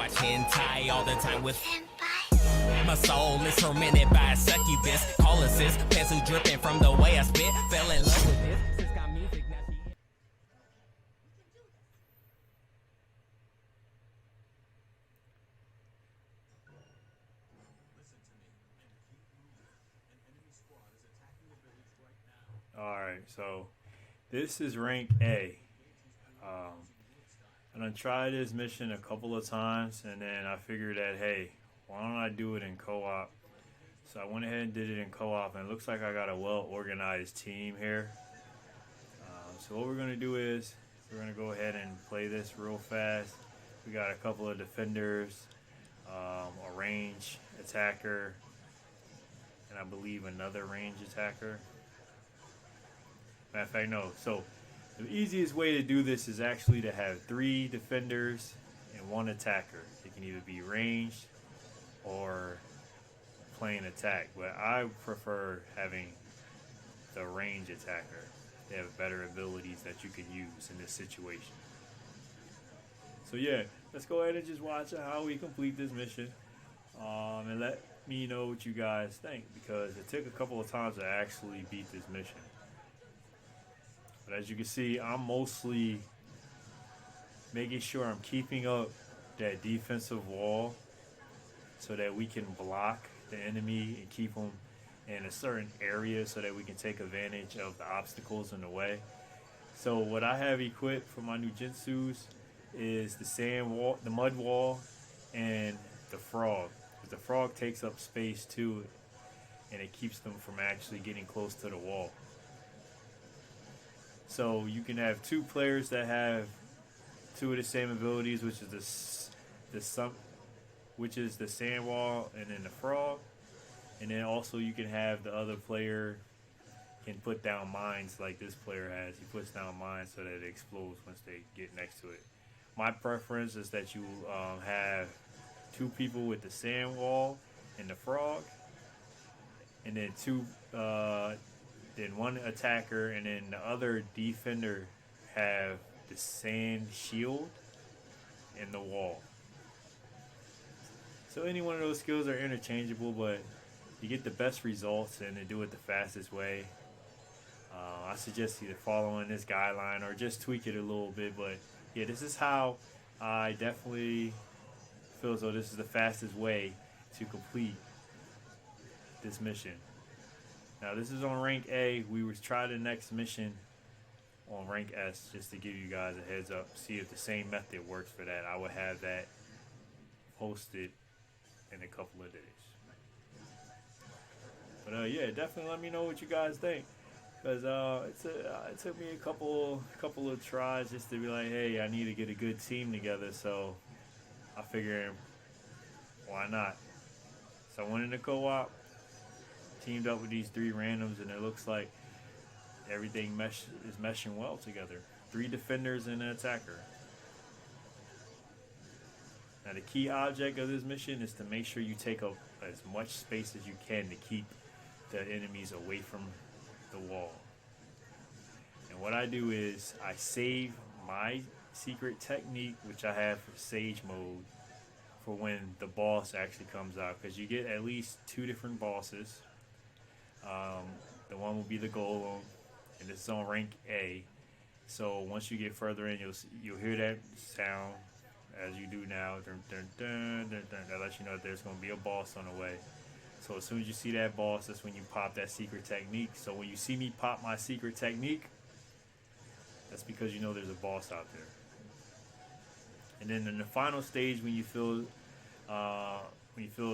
watch hentai all the time with Senpai. my soul is tormented by a succubus. Call assist, pencil dripping from the way I spit. Fell in love with this. Sis got music, now she... Alright, so this is rank A. I done tried this mission a couple of times, and then I figured that, hey, why don't I do it in co-op? So I went ahead and did it in co-op, and it looks like I got a well-organized team here. So what we're going to do is we're going to go ahead and play this real fast. We got a couple of defenders, a range attacker, and I believe another range attacker. Matter of fact, no. So the easiest way to do this is actually to have 3 defenders and 1 attacker. It can either be ranged or playing attack, but I prefer having the range attacker. They have better abilities that you can use in this situation. So yeah, let's go ahead and just watch how we complete this mission, and let me know what you guys think, because it took a couple of times to actually beat this mission. But as you can see, I'm mostly making sure I'm keeping up that defensive wall so that we can block the enemy and keep them in a certain area so that we can take advantage of the obstacles in the way. So what I have equipped for my new jutsus is the sand wall, the mud wall, and the frog. Because the frog takes up space too, and it keeps them from actually getting close to the wall. So you can have 2 players that have 2 of the same abilities, which is the sand wall and then the frog. And then also you can have the other player can put down mines like this player has. He puts down mines so that it explodes once they get next to it. My preference is that you have 2 people with the sand wall and the frog, and then then 1 attacker, and then the other defender have the sand shield and the wall. So any one of those skills are interchangeable, but you get the best results and to do it the fastest way. I suggest either following this guideline or just tweak it a little bit, but yeah, this is how I definitely feel as though this is the fastest way to complete this mission. Now this is on rank A. We will try the next mission on rank S just to give you guys a heads up, see if the same method works for that. I will have that posted in a couple of days. But yeah, definitely let me know what you guys think, because it took me a couple of tries just to be like, hey, I need to get a good team together. So I figured, why not? So I went into co-op, teamed up with these 3 randoms, and it looks like everything is meshing well together. 3 defenders and an attacker. Now the key object of this mission is to make sure you take up as much space as you can to keep the enemies away from the wall. And what I do is I save my secret technique, which I have for Sage mode, for when the boss actually comes out, because you get at least 2 different bosses. The one will be the golem, and this is on rank A. So once you get further in, you'll hear that sound as you do now. Dun, dun, dun, dun, dun. That lets you know that there's going to be a boss on the way. So as soon as you see that boss, that's when you pop that secret technique. So when you see me pop my secret technique, that's because you know there's a boss out there. And then in the final stage, when you feel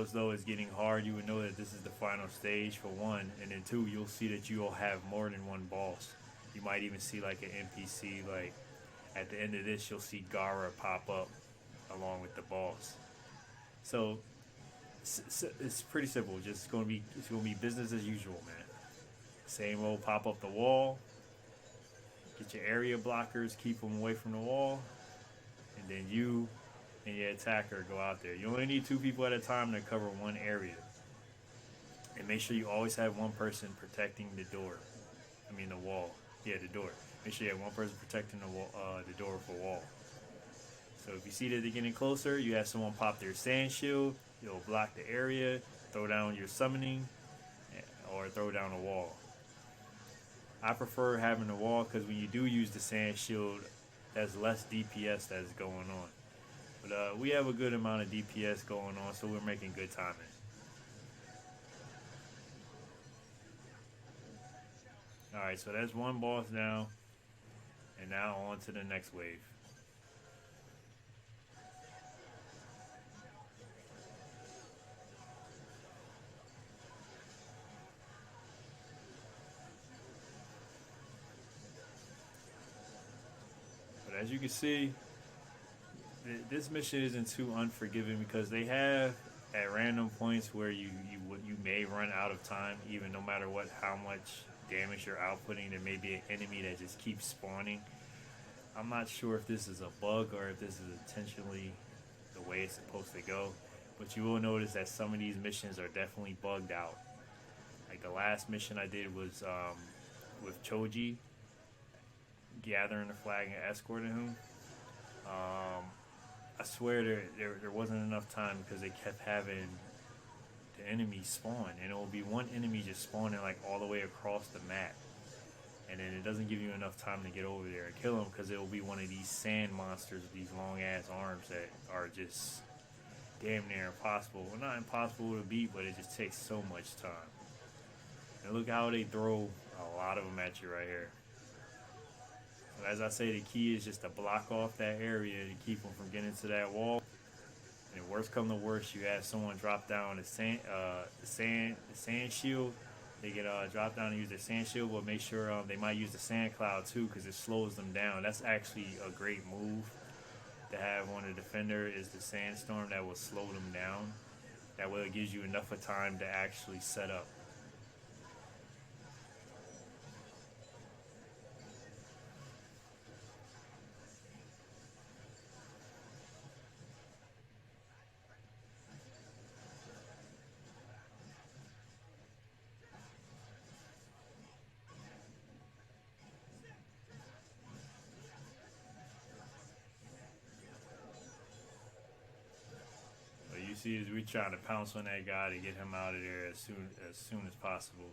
as though it's getting hard, you would know that this is the final stage for 1, and then 2, you'll see that you'll have more than 1 boss. You might even see like an NPC, like at the end of this, you'll see Gara pop up along with the boss. So it's pretty simple. It's gonna be business as usual, man. Same old, pop up the wall, get your area blockers, keep them away from the wall, and then you and your attacker go out there. You only need 2 people at a time to cover 1 area. And make sure you always have 1 person protecting the door. I mean the wall. Yeah, the door. Make sure you have 1 person protecting the door for wall. So if you see that they're getting closer, you have someone pop their sand shield. It'll block the area, throw down your summoning, or throw down a wall. I prefer having a wall because when you do use the sand shield, there's less DPS that's going on. But we have a good amount of DPS going on, so we're making good timing. Alright, so that's one boss down. And now on to the next wave. But as you can see, this mission isn't too unforgiving because they have at random points where you may run out of time, even no matter how much damage you're outputting. There may be an enemy that just keeps spawning. I'm not sure if this is a bug or if this is intentionally the way it's supposed to go, but you will notice that some of these missions are definitely bugged out. Like the last mission I did was with Choji, gathering the flag and escorting him. I swear there wasn't enough time because they kept having the enemies spawn, and it will be one enemy just spawning like all the way across the map, and then it doesn't give you enough time to get over there and kill him because it will be one of these sand monsters with these long ass arms that are just damn near impossible. Well, not impossible to beat, but it just takes so much time. And look how they throw a lot of them at you right here. So as I say, the key is just to block off that area to keep them from getting to that wall. And worst come to worst, you have someone drop down the sand shield. They can drop down and use their sand shield, but make sure they might use the sand cloud too, because it slows them down. That's actually a great move to have on the defender, is the sandstorm that will slow them down. That way it gives you enough of time to actually set up. See, is we trying to pounce on that guy to get him out of there as soon as possible.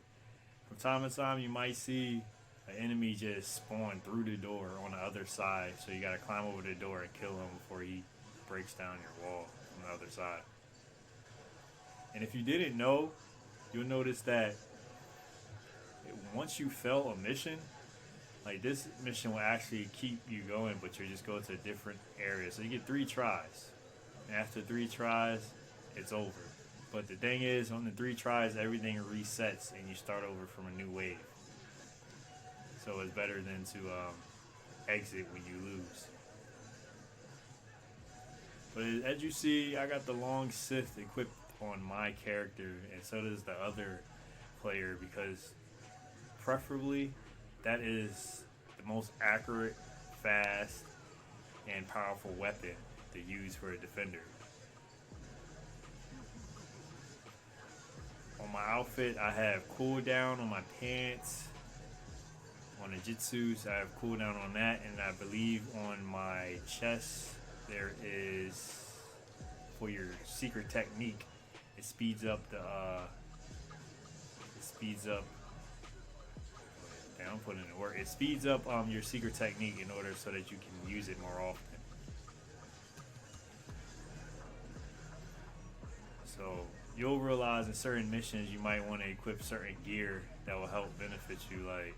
From time to time, you might see an enemy just spawn through the door on the other side, so you got to climb over the door and kill him before he breaks down your wall from the other side. And if you didn't know, you'll notice that once you fail a mission, like this mission will actually keep you going, but you just go to a different area. So you get 3 tries. And after 3 tries, it's over. But the thing is, on the 3 tries, everything resets and you start over from a new wave. So it's better than to exit when you lose. But as you see, I got the long Sith equipped on my character, and so does the other player, because preferably that is the most accurate, fast, and powerful weapon to use for a defender. On my outfit, I have cooldown on my pants. On the Jitsus, I have cooldown on that, and I believe on my chest there is, for your secret technique, it speeds up the I'm putting it in work. It speeds up your secret technique in order so that you can use it more often. So you'll realize in certain missions you might want to equip certain gear that will help benefit you, like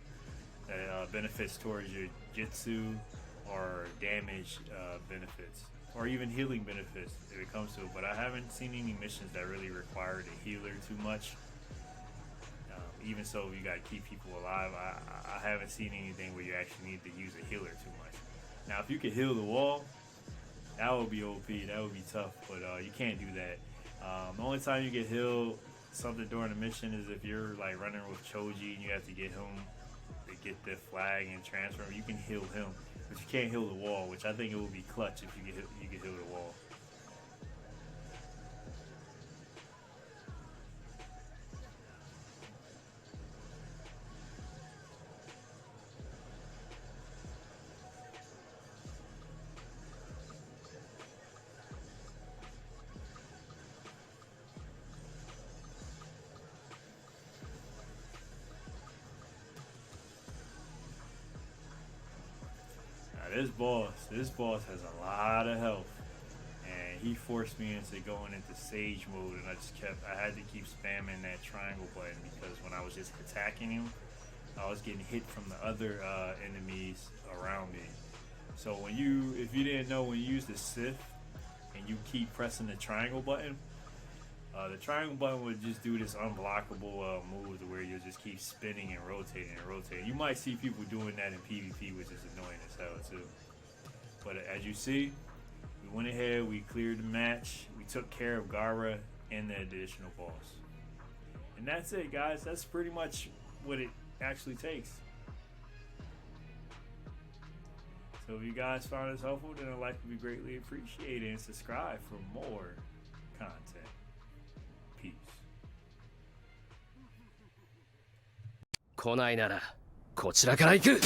that benefits towards your jitsu or damage benefits, or even healing benefits if it comes to it. But I haven't seen any missions that really require the healer too much. Even so, you gotta keep people alive. I haven't seen anything where you actually need to use a healer too much. Now, if you could heal the wall, that would be OP. That would be tough, but you can't do that. The only time you get healed something during the mission is if you're like running with Choji and you have to get him to get the flag and transfer him. You can heal him, but you can't heal the wall, which I think it would be clutch if you could heal the wall. This boss has a lot of health, and he forced me into going into sage mode, and I had to keep spamming that triangle button because when I was just attacking him, I was getting hit from the other enemies around me. So if you didn't know, when you use the Sith and you keep pressing the triangle button would just do this unblockable move to where you'll just keep spinning and rotating and rotating. You might see people doing that in PvP, which is annoying as hell too. But as you see, we went ahead, we cleared the match, we took care of Gara and the additional boss. And that's it, guys. That's pretty much what it actually takes. So if you guys found this helpful, then a like would be greatly appreciated, and subscribe for more content. Peace. 来ないならこちらから行く